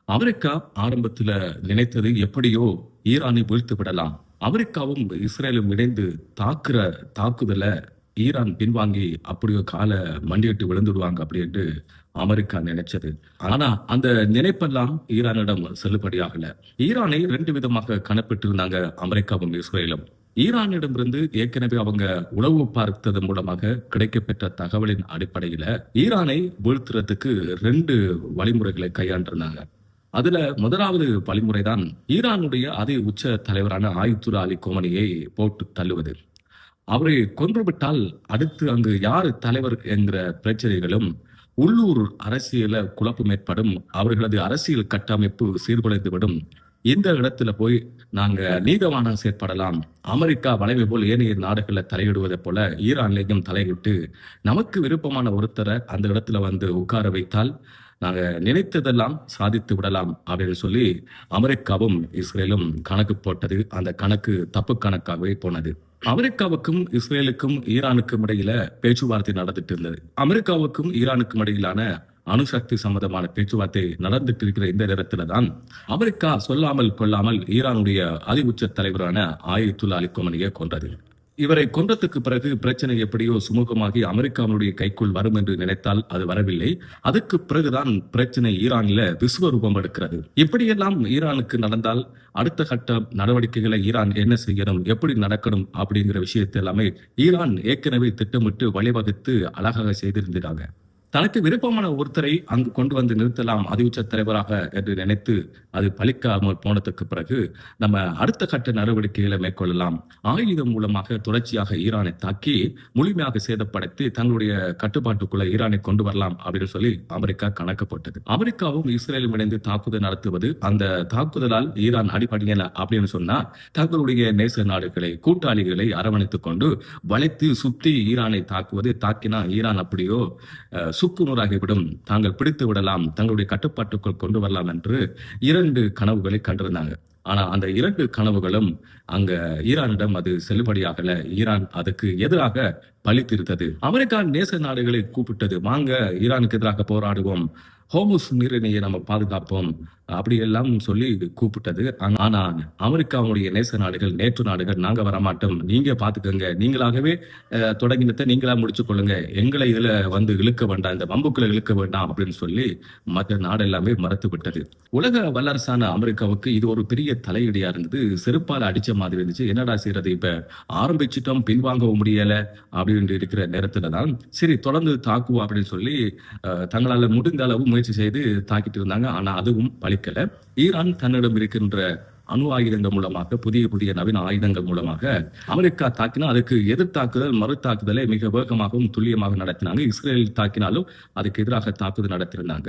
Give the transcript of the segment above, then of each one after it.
America ஆரம்பத்துல நினைத்தது எப்படியோ ஈரானை வீழ்த்து விடலாம். அமெரிக்காவும் இஸ்ரேலும் இணைந்து தாக்குற தாக்குதல ஈரான் பின்வாங்கி அப்படியோ கால மண்டியிட்டு விழுந்துடுவாங்க அப்படின்னு அமெரிக்கா நினைச்சது. ஆனா அந்த நினைப்பெல்லாம் ஈரானிடம் செல்லுபடியாகல. ஈரானை 2 விதமாக கணப்பிட்டிருந்தாங்க அமெரிக்காவும் இஸ்ரேலும். ஈரானிடமிருந்து ஏற்கனவே அவங்க உளவு பார்த்தது மூலமாக கிடைக்கப்பெற்ற தகவலின் அடிப்படையில ஈரானை வீழ்த்துறதுக்கு 2 வழிமுறைகளை கையாண்டிருந்தாங்க. அதுல முதலாவது வழிமுறைதான் ஈரானுடைய அதி உச்ச தலைவரான ஆயத்துல்லா அலி கோமனியை போட்டு தள்ளுவது. அவரை கொன்றுவிட்டால் அடுத்து அங்கு யார் தலைவர் என்கிற பிரச்சனைகளும், உள்ளூர் அரசியல குழப்பம் ஏற்படும். அவர்களது அரசியல் கட்டமைப்பு சீர்குலைந்துவிடும். இந்த இடத்துல போய் நாங்க நீதவானம் செயற்படலாம். அமெரிக்கா வளைமை போல் ஏனைய நாடுகள்ல தலையிடுவதைப் போல ஈரான்லயும் தலையிட்டு நமக்கு விருப்பமான ஒருத்தரை அந்த இடத்துல வந்து உட்கார வைத்தால் நாங்க நினைத்ததெல்லாம் சாதித்து விடலாம் அப்படின்னு சொல்லி அமெரிக்காவும் இஸ்ரேலும் கணக்கு போட்டது. அந்த கணக்கு தப்பு கணக்காகவே போனது. அமெரிக்காவுக்கும் இஸ்ரேலுக்கும் ஈரானுக்கும் இடையில பேச்சுவார்த்தை நடந்துட்டு இருந்தது. அமெரிக்காவுக்கும் ஈரானுக்கும் இடையிலான அணுசக்தி சம்பந்தமான பேச்சுவார்த்தை நடந்துட்டு இருக்கிற இந்த நேரத்துல தான் அமெரிக்கா சொல்லாமல் கொள்ளாமல் ஈரானுடைய அதி உச்ச தலைவரான ஆயத்துல்லா அலி கோமனியை கொன்றது. இவரை கொன்றதுக்கு பிறகு பிரச்சனை எப்படியோ சுமூகமாகி அமெரிக்காவுடைய கைக்குள் வரும் என்று நினைத்தால் அது வரவில்லை. அதுக்கு பிறகுதான் பிரச்சனை ஈரானில விஸ்வரூபம் எடுக்கிறது. இப்படியெல்லாம் ஈரானுக்கு நடந்தால் அடுத்த கட்ட நடவடிக்கைகளை ஈரான் என்ன செய்யணும், எப்படி நடக்கணும் அப்படிங்கிற விஷயத்தை எல்லாமே ஈரான் ஏற்கனவே திட்டமிட்டு வழிவகுத்து அழகாக செய்திருந்தாங்க. தனக்கு விருப்பமான ஒருத்தரை அங்கு கொண்டு வந்து நிறுத்தலாம் அதிவுச்ச தலைவராக என்று நினைத்து அது பலிக்காமல் போனதுக்கு பிறகு நம்ம அடுத்த கட்ட நடவடிக்கைகளை மேற்கொள்ளலாம். ஆயுதம் மூலமாக தொடர்ச்சியாக ஈரானை தாக்கி முழுமையாக சேதப்படுத்தி தங்களுடைய கட்டுப்பாட்டுக்குள்ள ஈரானை கொண்டு வரலாம் அப்படின்னு சொல்லி அமெரிக்கா கணக்கு போட்டது. அமெரிக்காவும் இஸ்ரேலும் இணைந்து தாக்குதல் நடத்துவது, அந்த தாக்குதலால் ஈரான் அடிப்படையில அப்படின்னு சொன்னா தங்களுடைய நேச நாடுகளை கூட்டாளிகளை அரவணைத்துக் கொண்டு வளைத்து சுத்தி ஈரானை தாக்குவது. தாக்கினா ஈரான் அப்படியோ சுக்குநூறாகிவிடும், தாங்கள் பிடித்து விடலாம், தங்களுடைய கட்டுப்பாட்டுக்குள் கொண்டு வரலாம் என்று 2 கனவுகளை கண்டிருந்தாங்க. ஆனா அந்த 2 கனவுகளும் அங்க ஈரானிடம் அது செல்லுபடியாகல. ஈரான் அதுக்கு எதிராக பழி தீர்த்தது. அமெரிக்கா நேச நாடுகளை கூப்பிட்டது, வாங்க ஈரானுக்கு எதிராக போராடுவோம், ஹோமுஸ் நீரிணையை நம்ம பாதுகாப்போம் அப்படி எல்லாம் சொல்லி கூப்பிட்டது. ஆனா அமெரிக்காவுடைய நேச நாடுகள் நேற்று நாடுகள் நாங்க வரமாட்டோம், நீங்க பாத்துக்கோங்க, நீங்களாகவே தொடங்கினத்தை நீங்களா முடிச்சு கொள்ளுங்க, எங்களை இதுல வந்து இழுக்க வேண்டாம், இந்த வம்புக்குள்ள இழுக்க வேண்டாம் அப்படின்னு சொல்லி மற்ற நாடு எல்லாமே மறுத்து விட்டது. உலக வல்லரசான அமெரிக்காவுக்கு இது ஒரு பெரிய தலையீடியா இருந்தது. செருப்பால அடிச்ச மாதிரி இருந்துச்சு. என்னடா செய்யறது, இப்ப ஆரம்பிச்சிட்டோம், பின்வாங்கவும் முடியல அப்படின்னு இருக்கிற நேரத்துல தான் சரி தொடர்ந்து தாக்குவோம் அப்படின்னு சொல்லி தங்களால முடிந்த அளவு முயற்சி செய்து தாக்கிட்டு இருந்தாங்க. ஆனா அதுவும் பலிக்கல. ஈரான் தன்னிடம் இருக்கின்ற அணு ஆயுதங்கள் மூலமாக, புதிய புதிய நவீன ஆயுதங்கள் மூலமாக அமெரிக்கா தாக்கினா அதுக்கு எதிர்த்தாக்குதல் மறு தாக்குதலை மிக வேகமாகவும் துல்லியமாக நடத்தினாங்க. இஸ்ரேல் தாக்கினாலும் அதுக்கு எதிராக தாக்குதல் நடத்தியிருந்தாங்க.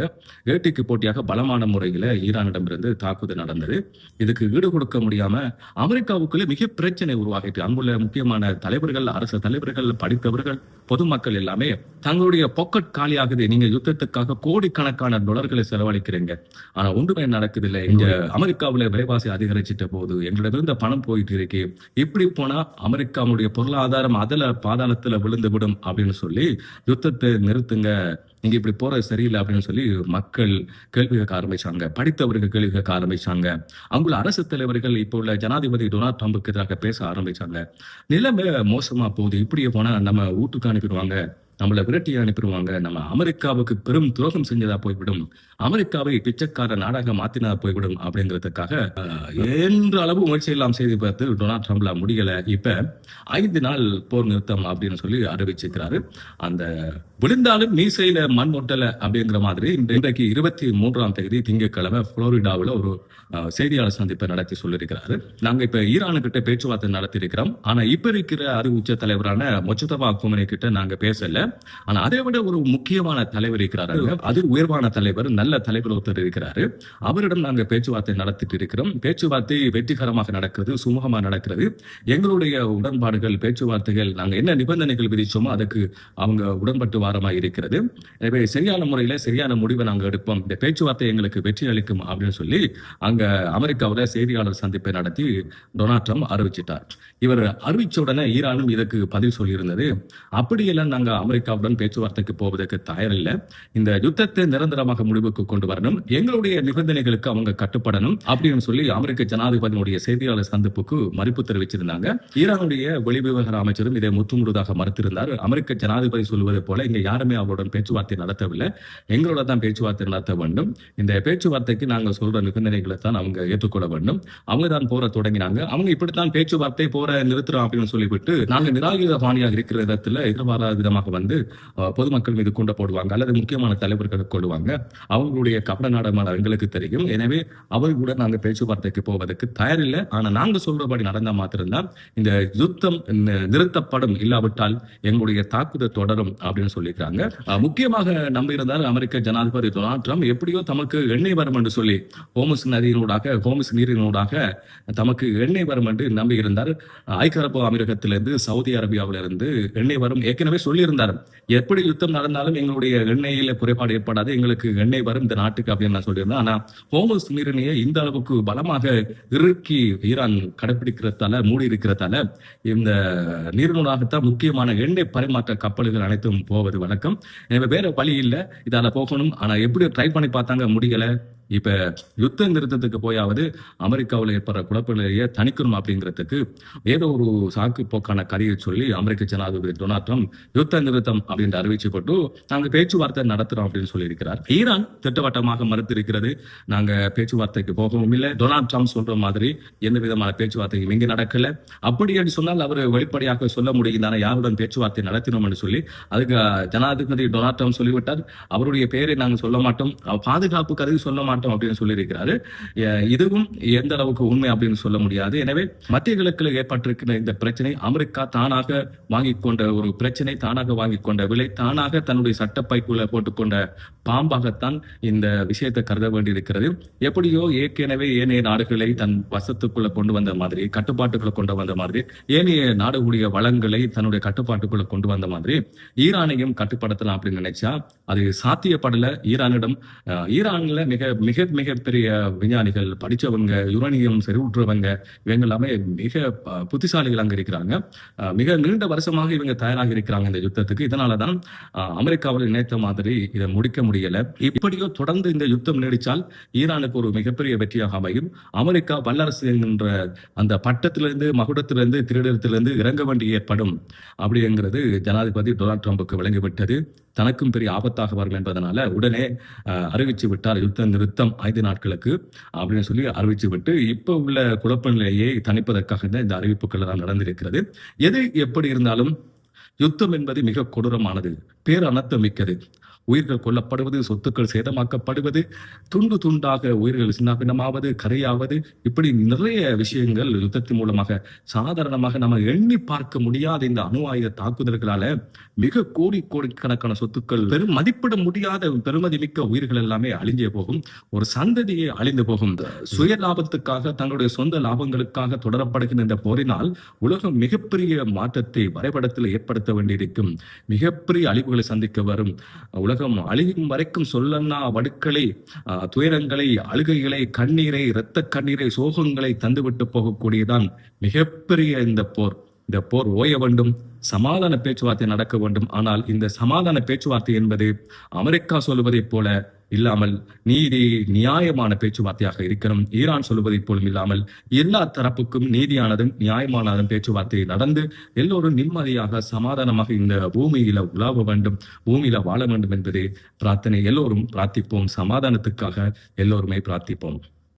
ஏட்டிக்கு போட்டியாக பலமான முறையில ஈரானிடமிருந்து தாக்குதல் நடந்தது. இதுக்கு ஈடு கொடுக்க முடியாம அமெரிக்காவுக்குள்ளே மிக பிரச்சனை உருவாகிட்டு அங்குள்ள முக்கியமான தலைவர்கள், அரசு தலைவர்கள், படித்தவர்கள், பொதுமக்கள் எல்லாமே தங்களுடைய பாக்கெட் காலியாகுது, நீங்க யுத்தத்துக்காக கோடிக்கணக்கான டாலர்களை செலவழிக்கிறீங்க, ஆனா ஒன்றுமே நடக்குது இல்லை, இங்க அமெரிக்காவுல விலைவாசி அதிகரிச்சிட்ட போது எங்களிடமிருந்த பணம் போயிட்டு இருக்கு, இப்படி போனா அமெரிக்காவுடைய பொருளாதாரம் அதுல பாதாளத்துல விழுந்து விடும் அப்படின்னு சொல்லி யுத்தத்தை நிறுத்துங்க, நீங்க இப்படி போறது சரியில்லை அப்படின்னு சொல்லி மக்கள் கேள்வி கேட்க ஆரம்பிச்சாங்க. படித்தவர்கள் கேள்வி கேட்க ஆரம்பிச்சாங்க. அங்குள்ள அரசு தலைவர்கள் இப்போ உள்ள ஜனாதிபதி டொனால்ட் ட்ரம்புக்கு எதிராக பேச ஆரம்பிச்சாங்க. நிலைமை மோசமா போகுது, இப்படியே போனா நம்ம வீட்டுக்கு அனுப்பிடுவாங்க, நம்மளை விரட்டி அனுப்பிடுவாங்க, நம்ம அமெரிக்காவுக்கு பெரும் துரோகம் செஞ்சதா போய்விடும், அமெரிக்காவை பிச்சைக்கார நாடாக மாத்தினா போய்விடும் அப்படிங்கிறதுக்காக என்ற அளவு முயற்சி எல்லாம் செய்து பார்த்து டொனால்ட் ட்ரம்ப்ல முடியல. இப்ப 5 நாள் போர் நிறுத்தம் அப்படின்னு சொல்லி அறிவிச்சிருக்கிறாரு. அந்த விழுந்தாலும் மீசையில மண் ஒட்டல அப்படிங்கிற மாதிரி இன்றைக்கு 23ஆம் தேதி திங்கட்கிழமை புளோரிடாவில் ஒரு செய்தியாளர் சந்திப்பை நடத்தி சொல்லியிருக்கிறாரு. நாங்க இப்ப ஈரானு கிட்ட பேச்சுவார்த்தை நடத்தி இருக்கிறோம். ஆனா இப்ப இருக்கிற அதி உச்ச தலைவரான மொச்சதபா கோமனி கிட்ட நாங்க பேசல. ஆனா அதை விட ஒரு முக்கியமான தலைவர் இருக்கிறாரு, அது உயர்வான தலைவர், நல்ல தலைவர் ஒருத்தர் இருக்கிறாரு, அவரிடம் நாங்க பேச்சுவார்த்தை நடத்திட்டு இருக்கிறோம். பேச்சுவார்த்தை வெற்றிகரமாக நடக்கிறது, சுமூகமா நடக்கிறது. எங்களுடைய உடன்பாடுகள், பேச்சுவார்த்தைகள், நாங்க என்ன நிபந்தனைகள் விதிச்சோமோ அதுக்கு அவங்க உடன்பட்டு வாரமா இருக்கிறது. எனவே சரியான முறையில சரியான முடிவை நாங்க எடுப்போம், இந்த பேச்சுவார்த்தை எங்களுக்கு வெற்றி அளிக்கும் அப்படின்னு சொல்லி அங்க அமெரிக்காவில செய்தியாளர் சந்திப்பை நடத்தி டொனால்ட் ட்ரம்ப் அறிவிச்சிட்டார். இவர் அறிவிச்ச உடனே ஈரானும் இதற்கு பதில் சொல்லியிருந்தது. அப்படியெல்லாம் நாங்க அமெரிக்கா அமெரிக்காவுடன் பேச்சுவார்த்தைக்கு போவதற்கு தயாரில்ல. இந்த யுத்தத்தை நிரந்தரமாக முடிவுக்கு கொண்டு வரணும். எங்களுடைய நிபந்தனைகளுக்கு அவங்க கட்டுப்படணும் அப்படின்னு சொல்லி அமெரிக்க ஜனாதிபதியினுடைய செய்தியாளர் சந்திப்புக்கு மறுப்பு தெரிவிச்சிருந்தாங்க. ஈரானுடைய வெளிவிவகார அமைச்சரும் இதை முற்றுமுழுதாக மறுத்திருந்தார். அமெரிக்க ஜனாதிபதி சொல்வது போல இங்க யாருமே அவருடன் பேச்சுவார்த்தை நடத்தவில்லை. எங்களோட தான் பேச்சுவார்த்தை நடத்த வேண்டும். இந்த பேச்சுவார்த்தைக்கு நாங்க சொல்ற நிபந்தனைகளை தான் அவங்க ஏற்றுக்கொள்ள வேண்டும். அவங்க தான் போற தொடங்கினாங்க. அவங்க இப்படித்தான் பேச்சுவார்த்தை போற நிறுத்துறோம் அப்படின்னு சொல்லிவிட்டு நாங்க நிராயுத பாணியாக இருக்கிற இடத்துல எதிர்பாராத விதமாக வந்து பொதுமக்கள் மீது குண்ட போடுவாங்க அல்லது முக்கியமான தலைவர்களை கொள்வாங்க. அவங்களுடைய கபட நாடகமான எங்களுக்கு தெரியும். எனவே அவர்களுடன் நாங்க பேச்சுவார்த்தைக்கு போவதற்கு தயாரில்லை. ஆனா நாங்க சொல்றபடி நடந்தா மாத்திரம்தான் இந்த யுத்தம் நிறுத்தப்படும், இல்லாவிட்டால் எங்களுடைய தாக்குதல் தொடரும் அப்படின்னு சொல்லியிருக்காங்க. முக்கியமாக நம்பியிருந்தார் அமெரிக்க ஜனாதிபதி டொனால்ட் ட்ரம்ப். எப்படியோ தமக்கு எண்ணெய் வரும் என்று சொல்லி ஹோமஸ் நீரினூடாக தமக்கு எண்ணெய் வரும் என்று நம்பியிருந்தார். ஐக்கிய அரபு அமீரகத்திலிருந்து சவுதி அரேபியாவிலிருந்து எண்ணெய் வரும் ஏற்கனவே சொல்லியிருந்தார். எப்படி யுத்தம் நடந்தாலும் எங்களுடைய எண்ணெயில குறைபாடு ஏற்படாது, எங்களுக்கு எண்ணெய் வரும் இந்த நாட்டுக்கு அப்படின்னு நான் சொல்லியிருந்தேன். ஆனா ஹோமஸ் நீரிணையை இந்த அளவுக்கு பலமாக இறுக்கி ஈரான் கடைபிடிக்கிறதால மூடி இருக்கிறதால இந்த நீரினூடாகத்தான் முக்கியமான எண்ணெய் பரிமாற்ற கப்பல்கள் அனைத்தும் போவது வழக்கம். எனவே வேற வழி இல்லை, இதால போகணும். ஆனா எப்படி ட்ரை பண்ணி பார்த்தாங்க, முடியல. இப்ப யுத்த நிறுத்தத்துக்கு போயாவது அமெரிக்காவில் ஏற்படுற குழப்பங்களையே தணிக்கணும் அப்படிங்கிறதுக்கு ஏதோ ஒரு சாக்கு போக்கான கதையை சொல்லி அமெரிக்க ஜனாதிபதி டொனால்ட் ட்ரம்ப் யுத்த நிறுத்தம் அப்படின்னு அறிவிச்சு போட்டு நாங்க பேச்சுவார்த்தை நடத்துறோம் அப்படின்னு சொல்லியிருக்கிறார். ஈரான் திட்டவட்டமாக மறுத்திருக்கிறது. நாங்க பேச்சுவார்த்தைக்கு போகவும் இல்லை. டொனால்ட் ட்ரம்ப் சொல்ற மாதிரி எந்த விதமான பேச்சுவார்த்தையும் இங்கே நடக்கல. அப்படி என்று சொன்னால் அவர் வெளிப்படையாக சொல்ல முடியும் தானே யாருடன் பேச்சுவார்த்தை நடத்தினோம் என்று சொல்லி. அதுக்கு ஜனாதிபதி டொனால்ட் ட்ரம்ப் சொல்லிவிட்டார், அவருடைய பெயரை நாங்கள் சொல்ல மாட்டோம், பாதுகாப்பு கருதி சொல்ல மாட்டோம் அப்படின்னு சொல்லியிருக்கிறாரு. இதுவும் எந்த அளவுக்கு உண்மை அப்படின்னு சொல்ல முடியாது. எனவே மத்திய கிழக்கில் ஏற்பட்டிருக்கிற இந்த பிரச்சனை அமெரிக்கா தானாக வாங்கிக் கொண்ட ஒரு பிரச்சனை, தானாக வாங்கிக் கொண்ட விலை, தானாக தன்னுடைய சட்டப்பைக்குள்ள போட்டுக்கொண்ட பாம்பாகத்தான் இந்த விஷயத்தை கருத வேண்டியிருக்கிறது. எப்படியோ ஏற்கனவே ஏனைய நாடுகளை தன் வசத்துக்குள்ள கொண்டு வந்த மாதிரி, கட்டுப்பாட்டுக்குள்ள கொண்டு வந்த மாதிரி, ஏனைய நாடுகளுடைய வளங்களை தன்னுடைய கட்டுப்பாட்டுக்குள்ள கொண்டு வந்த மாதிரி ஈரானையும் கட்டுப்படுத்தலாம் அப்படின்னு நினைச்சா அது சாத்தியப்படல. ஈரான்ல மிக மிக மிகப்பெரிய விஞ்ஞானிகள், படிச்சவங்க, யுரேனியம் செறிவுற்றவங்க, இவங்க எல்லாமே மிக புத்திசாலிகள் அங்க இருக்கிறாங்க. மிக நீண்ட வருஷமாக இவங்க தயாராக இருக்கிறாங்க இந்த யுத்தத்துக்கு. இதனாலதான் அமெரிக்காவில் நினைத்த மாதிரி இதை முடிக்க முடியல. இப்படியோ தொடர்ந்து இந்த யுத்தம் நீடிச்சால் ஈரானுக்கு ஒரு மிகப்பெரிய வெற்றியாக அமையும். அமெரிக்கா வல்லரசு என்கின்ற அந்த பட்டத்திலிருந்து, மகுடத்திலிருந்து, கிரீடத்திலிருந்து இறங்க வேண்டி ஏற்படும் அப்படிங்கிறது ஜனாதிபதி டொனால்ட் ட்ரம்புக்கு விளங்கிவிட்டது. தனக்கும் பெரிய ஆபத்தாக வரும் என்பதனால உடனே அறிவிச்சு விட்டார் யுத்த நிறுத்தம் 5 நாட்களுக்கு அப்படின்னு சொல்லி அறிவிச்சு விட்டு இப்ப உள்ள குழப்ப நிலையை தணிப்பதற்காக இந்த அறிவிப்புகள் எல்லாம் நடந்திருக்கிறது. எது எப்படி இருந்தாலும் யுத்தம் என்பது மிக கொடூரமானது, பேரனர்த்தம் மிக்கது. உயிர்கள் கொல்லப்படுவது, சொத்துக்கள் சேதமாக்கப்படுவது, துண்டு துண்டாக உயிர்கள் சின்னாபின்னமாவது, கரையாவது, இப்படி நிறைய விஷயங்கள் யுத்தத்தின் மூலமாக சாதாரணமாக நம்ம எண்ணி பார்க்க முடியாத இந்த அணு ஆயுத தாக்குதல்களால மிக கோடிக்கணக்கான சொத்துக்கள், பெரும் மதிப்பிட முடியாத பெருமதி மிக்க உயிர்கள் எல்லாமே அழிஞ்சே போகும். ஒரு சந்ததியை அழிந்து போகும். சுய லாபத்துக்காக, தங்களுடைய சொந்த லாபங்களுக்காக தொடரப்படுகின்ற இந்த போரினால் உலகம் மிகப்பெரிய மாற்றத்தை வரைபடத்தில் ஏற்படுத்த வேண்டியிருக்கும். மிகப்பெரிய அழிவுகளை சந்திக்க வரும். உலகம் அழியும் வரைக்கும் சொல்லன்னா வடுக்களை, துயரங்களை, அழுகைகளை, கண்ணீரை, இரத்த கண்ணீரை, சோகங்களை தந்துவிட்டு போகக்கூடியதான் மிகப்பெரிய இந்த போர். இந்த போர் ஓய வேண்டும், சமாதான பேச்சுவார்த்தை நடக்க வேண்டும். ஆனால் இந்த சமாதான பேச்சுவார்த்தை என்பது அமெரிக்கா சொல்லுவதைப் போல இல்லாமல் நீதி நியாயமான பேச்சுவார்த்தையாக இருக்கணும். ஈரான் சொல்லுவதைப் போலும் இல்லாமல் எல்லா தரப்புக்கும் நீதியானதும் நியாயமானதும் பேச்சுவார்த்தை நடந்து எல்லோரும் நிம்மதியாக சமாதானமாக இந்த பூமியில உலாவ வேண்டும், பூமியில வாழ வேண்டும் என்பதே பிரார்த்தனை. எல்லோரும் பிரார்த்திப்போம், சமாதானத்துக்காக எல்லோருமே பிரார்த்திப்போம்.